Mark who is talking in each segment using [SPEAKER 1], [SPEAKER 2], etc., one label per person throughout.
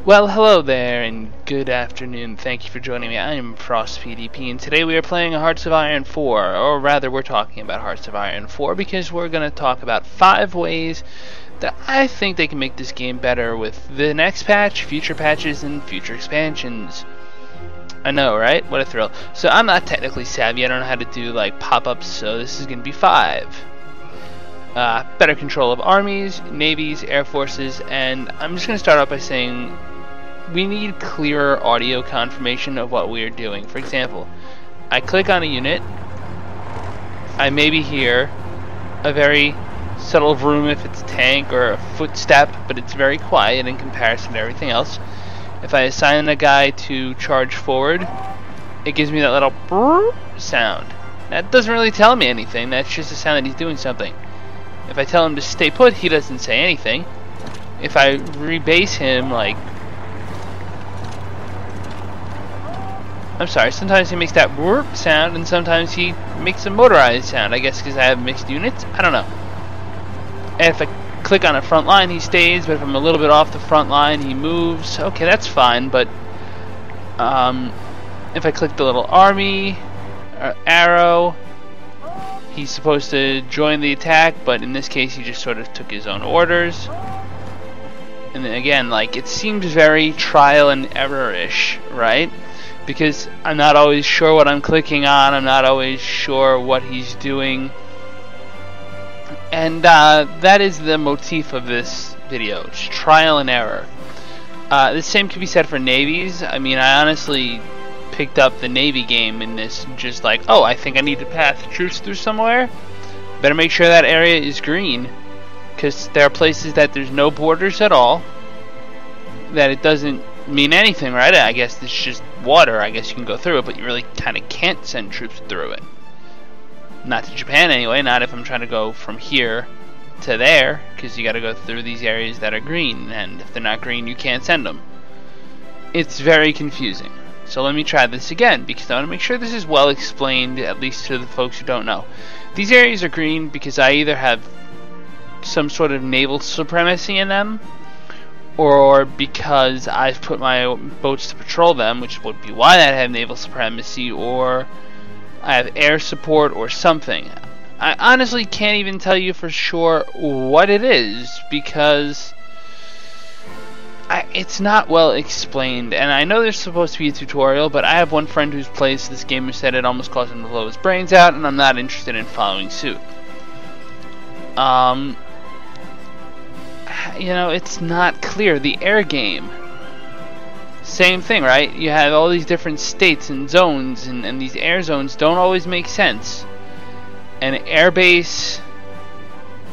[SPEAKER 1] Well, hello there, and good afternoon. Thank you for joining me. I am Frost PDP, and today we are playing Hearts of Iron 4, or rather, we're talking about Hearts of Iron 4 because we're going to talk about 5 ways that I think they can make this game better with the next patch, future patches, and future expansions. I know, right? What a thrill. So I'm not technically savvy. I don't know how to do like pop-ups, so this is going to be 5. Better control of armies, navies, air forces, and I'm just going to start off by saying we need clearer audio confirmation of what we are doing. For example, I click on a unit, I maybe hear a very subtle vroom if it's a tank or a footstep, but it's very quiet in comparison to everything else. If I assign a guy to charge forward, it gives me that little brrr sound. That doesn't really tell me anything, that's just a sound that he's doing something. If I tell him to stay put, he doesn't say anything. If I rebase him, like... I'm sorry, sometimes he makes that whoop sound, and sometimes he makes a motorized sound, I guess because I have mixed units? I don't know. And if I click on a front line, he stays, but if I'm a little bit off the front line, he moves. Okay, that's fine, but... if I click the little army, arrow... He's supposed to join the attack, but in this case he just sort of took his own orders. And then again, like, it seems very trial and error-ish, right? Because I'm not always sure what I'm clicking on, I'm not always sure what he's doing. And that is the motif of this video, just trial and error. The same could be said for navies. I mean, I honestly picked up the Navy game in this, just like, oh, I think I need to pass troops through somewhere. Better make sure that area is green, because there are places that there's no borders at all, that it doesn't mean anything, right? I guess it's just water, I guess you can go through it, but you really kind of can't send troops through it. Not to Japan anyway, not if I'm trying to go from here to there, because you got to go through these areas that are green, and if they're not green you can't send them. It's very confusing. So let me try this again, because I want to make sure this is well explained, at least to the folks who don't know. These areas are green because I either have some sort of naval supremacy in them, or because I've put my boats to patrol them, which would be why I have naval supremacy, or I have air support or something. I honestly can't even tell you for sure what it is, because it's not well explained, and I know there's supposed to be a tutorial, but I have one friend who's played this game who said it almost caused him to blow his brains out, and I'm not interested in following suit. You know, it's not clear. The air game, same thing, right? You have all these different states and zones, and these air zones don't always make sense. An airbase,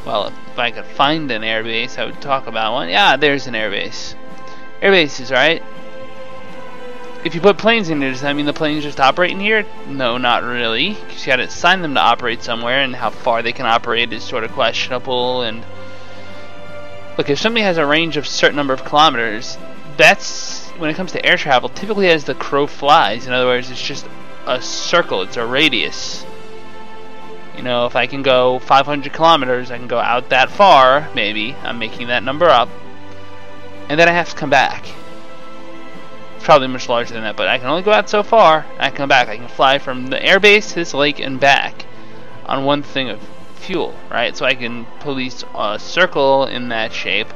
[SPEAKER 1] well, if I could find an airbase, I would talk about one. Yeah, there's an airbase. Air bases, right? If you put planes in there, does that mean the planes just operate in here? No, not really, because you got to assign them to operate somewhere, and how far they can operate is sort of questionable. And look, if somebody has a range of a certain number of kilometers, that's, when it comes to air travel, typically as the crow flies. In other words, it's just a circle, it's a radius. You know, if I can go 500 kilometers, I can go out that far, maybe. I'm making that number up. And then I have to come back. It's probably much larger than that, but I can only go out so far. I can come back. I can fly from the airbase to this lake and back on one thing of fuel, right? So I can police a circle in that shape.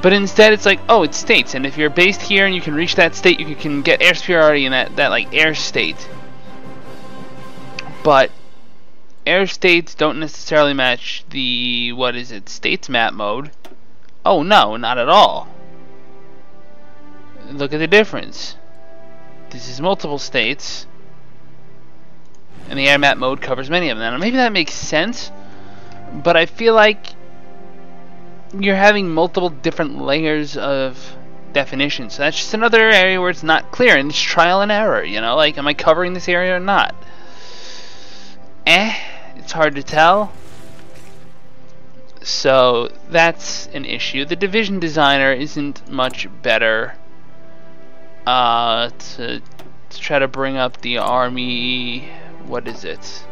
[SPEAKER 1] But instead, it's like, oh, it's states, and if you're based here and you can reach that state, you can get air superiority in that like air state. But air states don't necessarily match the, what is it, states map mode. Oh no, not at all. Look at the difference. This is multiple states, and the air map mode covers many of them. Now, maybe that makes sense, but I feel like you're having multiple different layers of definition. So that's just another area where it's not clear, and it's trial and error, you know? Like, am I covering this area or not? It's hard to tell. So that's an issue. The division designer isn't much better. To try to bring up the army, what is it?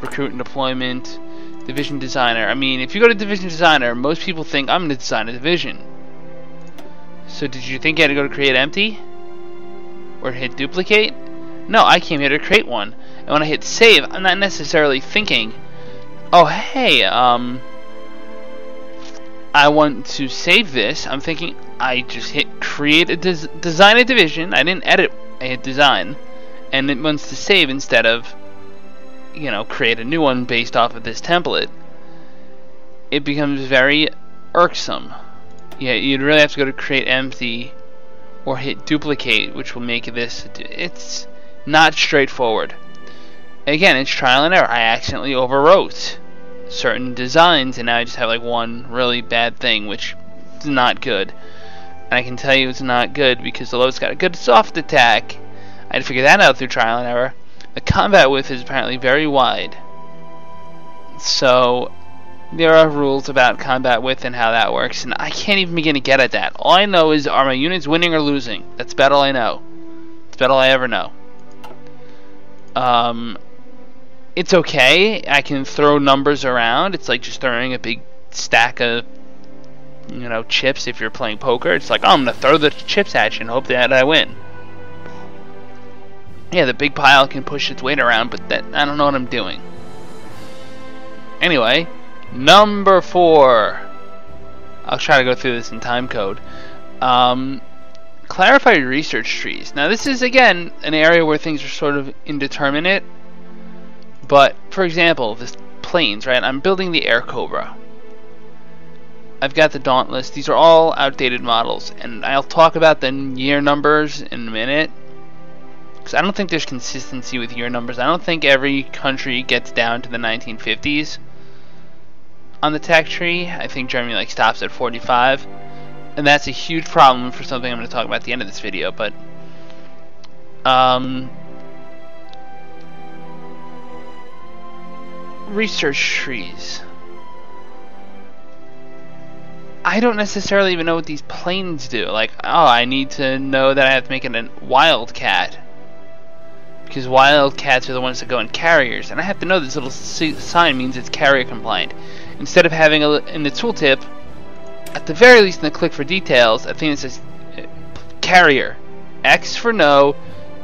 [SPEAKER 1] Recruit and deployment, division designer. I mean, if you go to division designer, most people think I'm going to design a division. So did you think you had to go to create empty? Or hit duplicate? No, I came here to create one. And when I hit save, I'm not necessarily thinking, oh hey, I want to save this. I'm thinking, I just hit create a design a division. I didn't edit, I hit design. And it wants to save instead of, you know, create a new one based off of this template. It becomes very irksome. Yeah, you'd really have to go to create empty or hit duplicate, which will make this, it's not straightforward. Again, it's trial and error. I accidentally overwrote certain designs and now I just have like one really bad thing, which is not good. And I can tell you it's not good because the load's got a good soft attack. I had to figure that out through trial and error. The combat width is apparently very wide. So there are rules about combat width and how that works, and I can't even begin to get at that. All I know is, are my units winning or losing? That's about all I know. That's about all I ever know. It's okay. I can throw numbers around. It's like just throwing a big stack of, you know, chips if you're playing poker. It's like, oh, I'm gonna throw the chips at you and hope that I win. Yeah, the big pile can push its weight around, but that I don't know what I'm doing. Anyway, number 4. I'll try to go through this in time code. Clarify your research trees. Now this is again an area where things are sort of indeterminate. But for example, this planes, right? I'm building the Air Cobra. I've got the Dauntless. These are all outdated models, and I'll talk about the year numbers in a minute. Because I don't think there's consistency with year numbers. I don't think every country gets down to the 1950s on the tech tree. I think Germany like stops at 45, and that's a huge problem for something I'm going to talk about at the end of this video. But research trees. I don't necessarily even know what these planes do. Like, oh, I need to know that I have to make it a Wildcat, because Wildcats are the ones that go in carriers, and I have to know this little sign means it's carrier compliant. Instead of having in the tooltip, at the very least in the click for details, a thing that says carrier, X for no,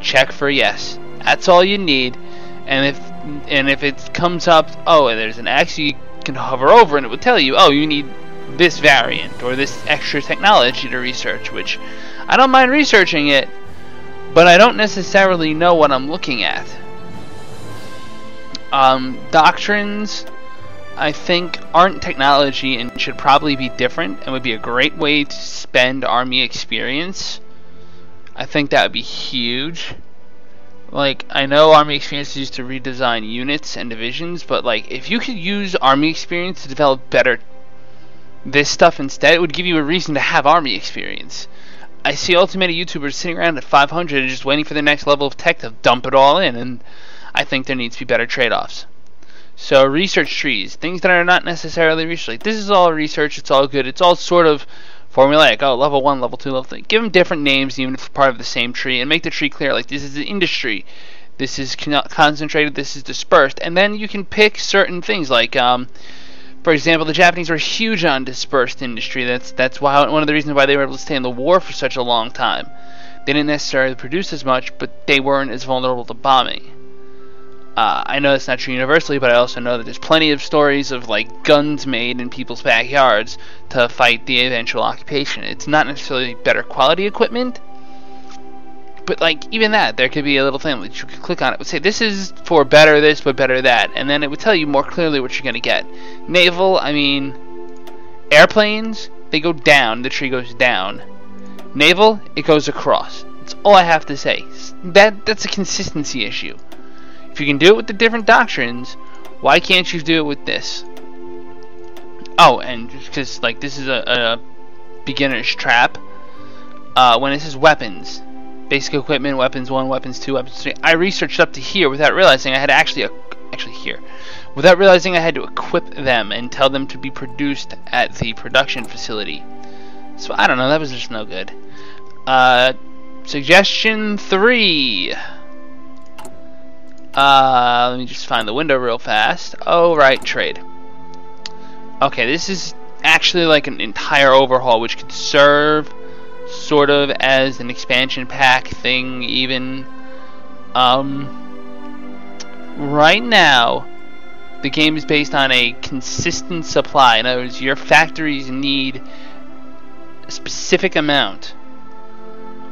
[SPEAKER 1] check for yes. That's all you need. And if it comes up, oh, there's an X, you can hover over and it will tell you, oh, you need this variant or this extra technology to research, which I don't mind researching it, but I don't necessarily know what I'm looking at. Doctrines, I think, aren't technology and should probably be different and would be a great way to spend army experience. I think that would be huge. Like, I know army experience is used to redesign units and divisions, but like, if you could use army experience to develop better this stuff instead, it would give you a reason to have army experience. I see ultimate YouTubers sitting around at 500 and just waiting for the next level of tech to dump it all in, and I think there needs to be better trade-offs. So research trees, things that are not necessarily research. Like, this is all research, it's all good, it's all sort of formulaic. Oh, level 1, level 2, level 3. Give them different names even if part of the same tree, and make the tree clear. Like, this is the industry, this is concentrated, this is dispersed, and then you can pick certain things like, for example, the Japanese were huge on dispersed industry. That's why one of the reasons why they were able to stay in the war for such a long time. They didn't necessarily produce as much, but they weren't as vulnerable to bombing. I know that's not true universally, but I also know that there's plenty of stories of like guns made in people's backyards to fight the eventual occupation. It's not necessarily better quality equipment, but like even that, there could be a little thing that you could click on. It would say this is for better this, but better that, and then it would tell you more clearly what you're gonna get. Naval, I mean, airplanes, they go down, the tree goes down. Naval, it goes across. That's all I have to say. That's a consistency issue. If you can do it with the different doctrines, why can't you do it with this? Oh, and just because like this is a beginner's trap, when it says weapons, basic equipment, weapons 1, weapons 2, weapons 3, I researched up to here without realizing I had without realizing I had to equip them and tell them to be produced at the production facility. So I don't know, that was just no good. Suggestion 3. Let me just find the window real fast. Oh, right, trade. Okay, this is actually like an entire overhaul which could serve sort of as an expansion pack thing even. Right now, the game is based on a consistent supply. In other words, your factories need a specific amount.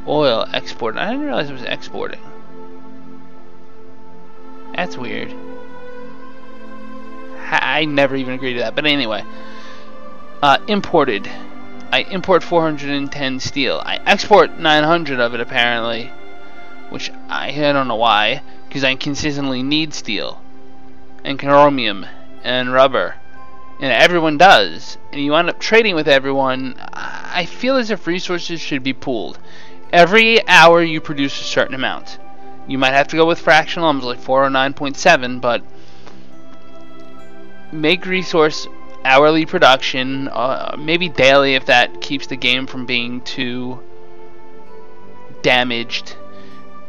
[SPEAKER 1] Oil exported. I didn't realize it was exporting. That's weird. I never even agreed to that. But anyway. Imported. I import 410 steel. I export 900 of it apparently. Which I don't know why. Because I consistently need steel. And chromium. And rubber. And everyone does. And you end up trading with everyone. I feel as if resources should be pooled. Every hour you produce a certain amount. You might have to go with fractional numbers like 409.7, but make resource hourly production, maybe daily if that keeps the game from being too damaged.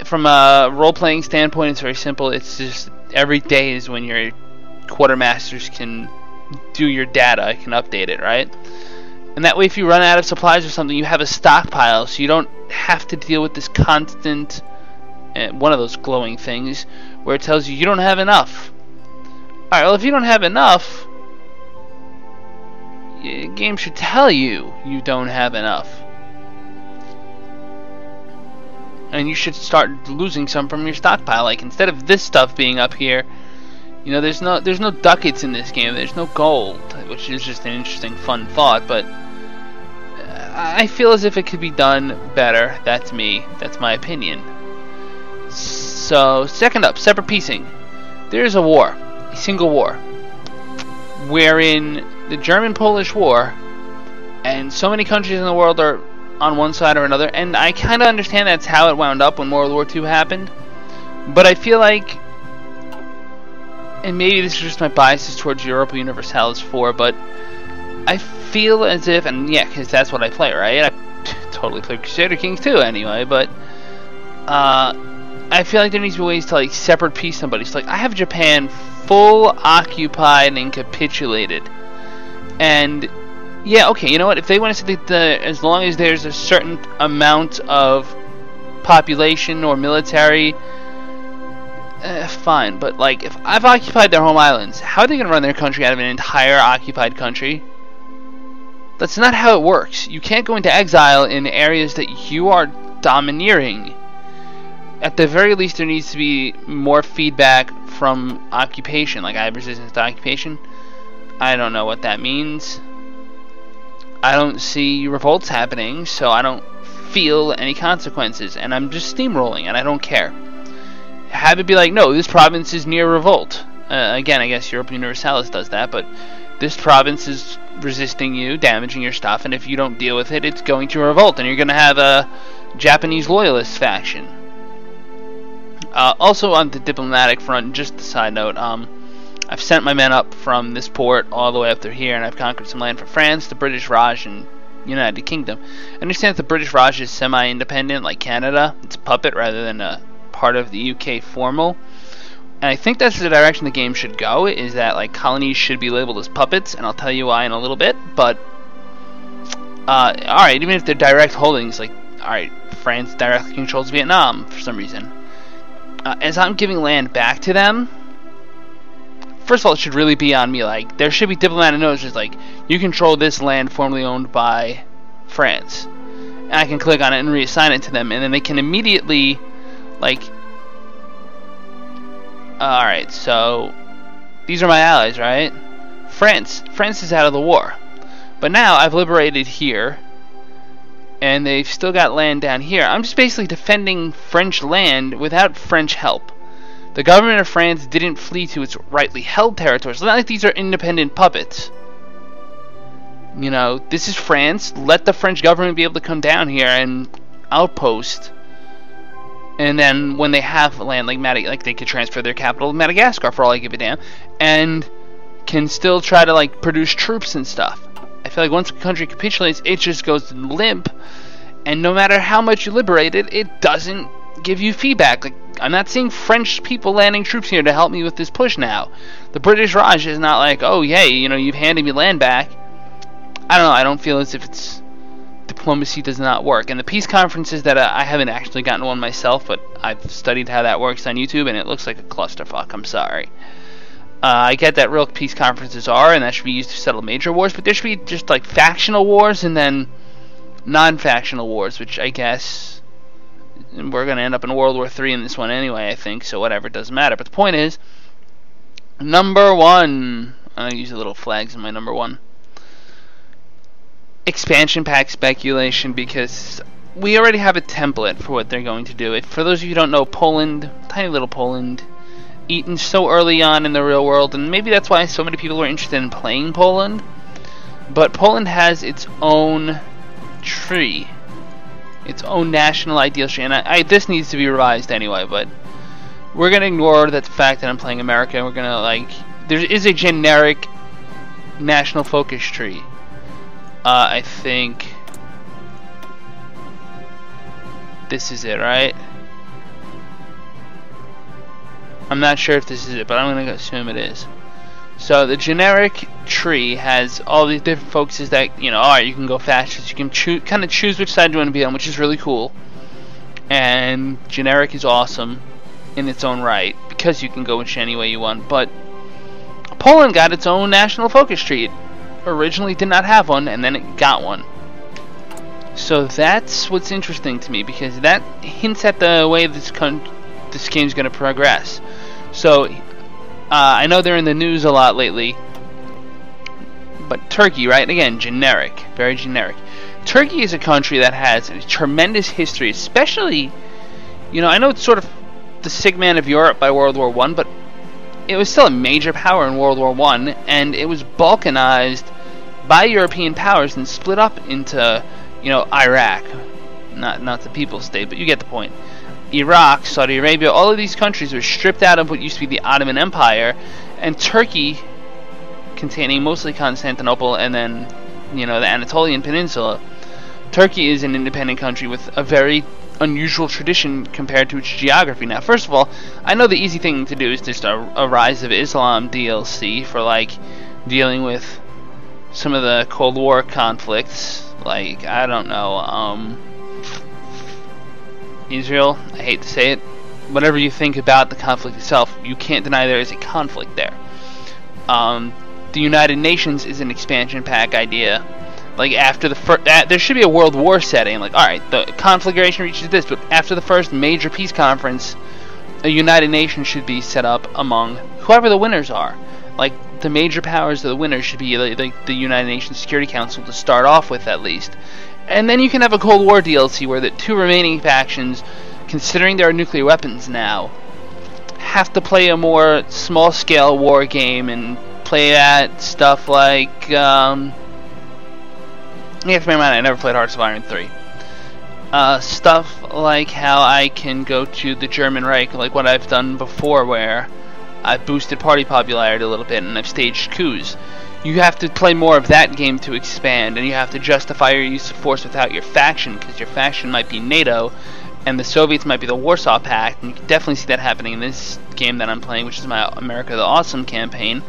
[SPEAKER 1] From a role-playing standpoint, it's very simple. It's just every day is when your quartermasters can do your data, can update it, right? And that way if you run out of supplies or something, you have a stockpile, so you don't have to deal with this constant, one of those glowing things, where it tells you you don't have enough. Alright, well if you don't have enough, the game should tell you you don't have enough. And you should start losing some from your stockpile. Like instead of this stuff being up here, you know, there's no ducats in this game. There's no gold, which is just an interesting, fun thought. But I feel as if it could be done better. That's me. That's my opinion. So second up, separate piecing. There is a war, a single war, wherein the German-Polish War, and so many countries in the world are on one side or another, and I kind of understand that's how it wound up when World War II happened, but I feel like, and maybe this is just my biases towards Europa Universalis 4, but I feel as if, and yeah, because that's what I play, right? I totally play Crusader Kings too anyway, but I feel like there needs to be ways to like separate piece somebody. So like I have Japan full occupied and capitulated, and yeah, okay, you know what? If they want to say that as long as there's a certain amount of population or military, fine. But like, if I've occupied their home islands, how are they going to run their country out of an entire occupied country? That's not how it works. You can't go into exile in areas that you are domineering. At the very least, there needs to be more feedback from occupation. Like I have resistance to occupation. I don't know what that means. I don't see revolts happening, so I don't feel any consequences, and I'm just steamrolling, and I don't care. Have it be like, no, this province is near revolt. Again, I guess Europa Universalis does that, but this province is resisting you, damaging your stuff, and if you don't deal with it, it's going to revolt, and you're going to have a Japanese loyalist faction. Also on the diplomatic front, just a side note, I've sent my men up from this port all the way up through here, and I've conquered some land for France, the British Raj, and United Kingdom. I understand that the British Raj is semi-independent, like Canada. It's a puppet rather than a part of the UK formal. And I think that's the direction the game should go, is that like colonies should be labeled as puppets, and I'll tell you why in a little bit. But, alright, even if they're direct holdings, like, alright, France directly controls Vietnam for some reason. As I'm giving land back to them, first of all, it should really be on me. Like, there should be diplomatic notes just like, you control this land formerly owned by France. And I can click on it and reassign it to them, and then they can immediately, like, alright, so these are my allies, right? France is out of the war. But now I've liberated here, and they've still got land down here. I'm just basically defending French land without French help. The government of France didn't flee to its rightly held territories. It's not like these are independent puppets. You know, this is France. Let the French government be able to come down here and outpost. And then when they have land like they could transfer their capital to Madagascar for all I give a damn, and can still try to like produce troops and stuff. I feel like once a country capitulates, it just goes limp, and no matter how much you liberate it, it doesn't give you feedback. Like, I'm not seeing French people landing troops here to help me with this push now. The British Raj is not like, oh yay, you know, you've handed me land back. I don't know, I don't feel as if it's diplomacy does not work. And the peace conferences that I haven't actually gotten one myself, but I've studied how that works on YouTube, and it looks like a clusterfuck. I'm sorry. I get that real peace conferences are, and that should be used to settle major wars, but there should be just like factional wars and then non-factional wars, which I guess we're going to end up in World War III in this one anyway, I think, so whatever, it doesn't matter. But the point is, number one, I use the little flags in my number one. Expansion pack speculation, because we already have a template for what they're going to do. For those of you who don't know, Poland, tiny little Poland, eaten so early on in the real world, and maybe that's why so many people are interested in playing Poland, but Poland has its own tree, its own national ideal tree, and this needs to be revised anyway, but we're going to ignore the fact that I'm playing America, and we're going to, like, there is a generic national focus tree. I think this is it, right? I'm not sure if this is it, but I'm going to assume it is. So the generic tree has all these different focuses that, you know, alright, you can go fastest. You can kind of choose which side you want to be on, which is really cool. And generic is awesome in its own right, because you can go which any way you want. But Poland got its own national focus tree. It originally did not have one, and then it got one. So that's what's interesting to me, because that hints at the way this game's going to progress. So, I know they're in the news a lot lately, but Turkey, right? Again, generic, very generic. Turkey is a country that has a tremendous history, especially, you know, I know it's sort of the sick man of Europe by World War I, but it was still a major power in World War I, and it was balkanized by European powers and split up into, you know, Iraq. Not the People's State, but you get the point. Iraq, Saudi Arabia, all of these countries were stripped out of what used to be the Ottoman Empire, and Turkey, containing mostly Constantinople and then, you know, the Anatolian Peninsula, Turkey is an independent country with a very unusual tradition compared to its geography. Now, first of all, I know the easy thing to do is just a Rise of Islam DLC for, like, dealing with some of the Cold War conflicts, like, I don't know, Israel, I hate to say it, whatever you think about the conflict itself, you can't deny there is a conflict there. The United Nations is an expansion pack idea. Like, after the first, there should be a world war setting, like, alright, the conflagration reaches this, but after the first major peace conference, a United Nations should be set up among whoever the winners are. Like, the major powers of the winners should be like the United Nations Security Council to start off with, at least. And then you can have a Cold War DLC where the two remaining factions, considering there are nuclear weapons now, have to play a more small-scale war game and play at stuff like, you have to bear in mind I never played Hearts of Iron 3. Stuff like how I can go to the German Reich, like what I've done before, where I've boosted party popularity a little bit and I've staged coups. You have to play more of that game to expand, and you have to justify your use of force without your faction, because your faction might be NATO, and the Soviets might be the Warsaw Pact, and you can definitely see that happening in this game that I'm playing, which is my America the Awesome campaign.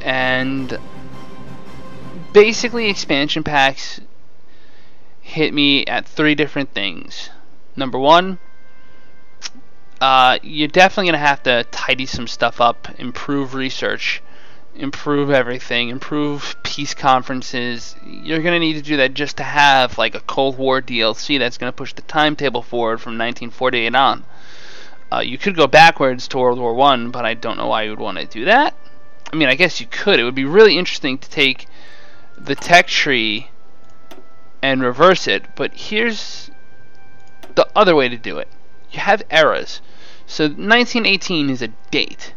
[SPEAKER 1] And basically, expansion packs hit me at three different things. Number one, you're definitely going to have to tidy some stuff up, improve research, improve everything, improve peace conferences. You're going to need to do that just to have like a Cold War DLC that's going to push the timetable forward from 1948 on. You could go backwards to World War I, but I don't know why you would want to do that. I mean, I guess you could. It would be really interesting to take the tech tree and reverse it, but here's the other way to do it. You have eras. So 1918 is a date,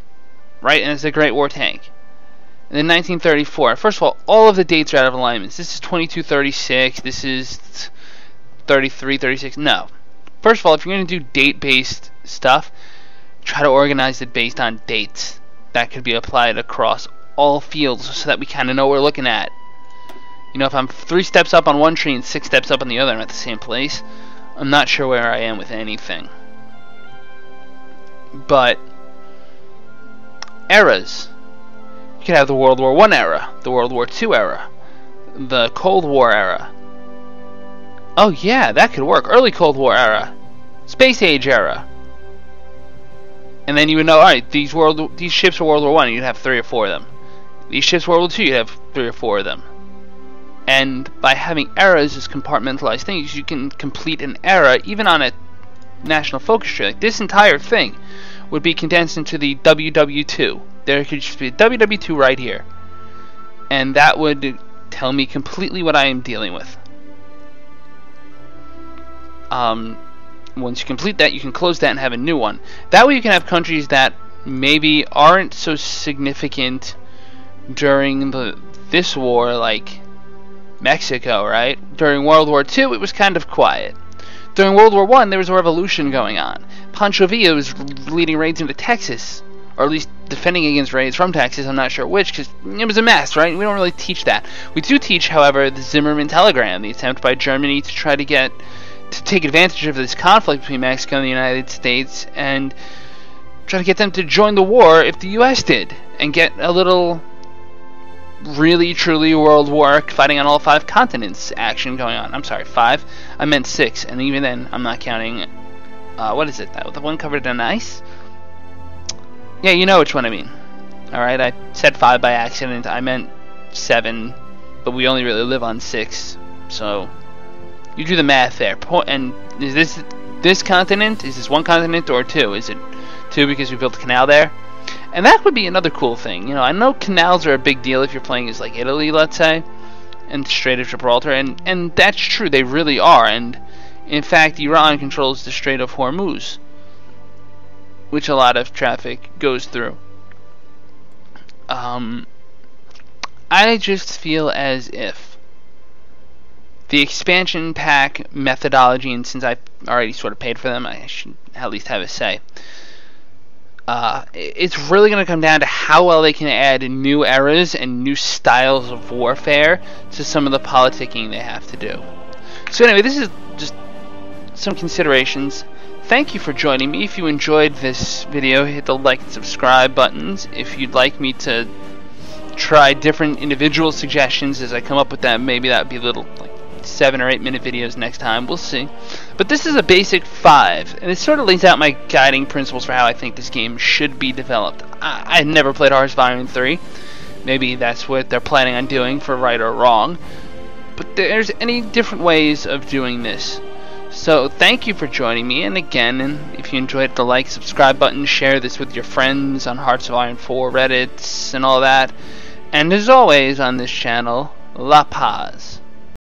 [SPEAKER 1] right? And it's a Great War tank. And then 1934. First of all of the dates are out of alignment. This is 2236. This is 3336. No. First of all, if you're going to do date-based stuff, try to organize it based on dates that could be applied across all fields so that we kind of know what we're looking at. You know, if I'm 3 steps up on one tree and 6 steps up on the other, I'm at the same place. I'm not sure where I am with anything. But eras. You could have the World War I era, the World War II era, the Cold War era. Oh yeah, that could work. Early Cold War era. Space Age era. And then you would know, alright, these ships are World War I, you'd have 3 or 4 of them. These ships World War II, you'd have 3 or 4 of them. And by having eras as compartmentalized things, you can complete an era, even on a national focus tree. Like this entire thing would be condensed into the WW2. There could just be a WW2 right here. And that would tell me completely what I am dealing with. Once you complete that, you can close that and have a new one. That way you can have countries that maybe aren't so significant during this war, like Mexico, right? During World War II, it was kind of quiet. During World War I, there was a revolution going on. Pancho Villa was leading raids into Texas, or at least defending against raids from Texas. I'm not sure which, because it was a mess, right? We don't really teach that. We do teach, however, the Zimmerman Telegram, the attempt by Germany to try to take advantage of this conflict between Mexico and the United States and try to get them to join the war if the U.S. did, and get a little really truly world war fighting on all 5 continents action going on. I'm sorry, 5? I meant 6, and even then I'm not counting what is it? The one covered in ice? Yeah, you know which one I mean. Alright, I said 5 by accident. I meant 7, but we only really live on 6, so you do the math there. And is this continent? Is this one continent or 2? Is it 2 because we built a canal there? And that would be another cool thing. You know, I know canals are a big deal if you're playing as like Italy, let's say, and Strait of Gibraltar, and that's true, they really are. And in fact, Iran controls the Strait of Hormuz, which a lot of traffic goes through. I just feel as if the expansion pack methodology, and since I've already sort of paid for them, I should at least have a say. It's really going to come down to how well they can add new eras and new styles of warfare to some of the politicking they have to do. So anyway, this is just some considerations. Thank you for joining me. If you enjoyed this video, hit the like and subscribe buttons. If you'd like me to try different individual suggestions as I come up with them, maybe that would be little like 7 or 8 minute videos next time. We'll see. But this is a basic 5, and it sort of lays out my guiding principles for how I think this game should be developed. I had never played Hearts of Iron 3. Maybe that's what they're planning on doing, for right or wrong. But there's any different ways of doing this. So thank you for joining me, and again, if you enjoyed, the like, subscribe button, share this with your friends on Hearts of Iron 4 Reddits and all that. And as always on this channel, La Paz.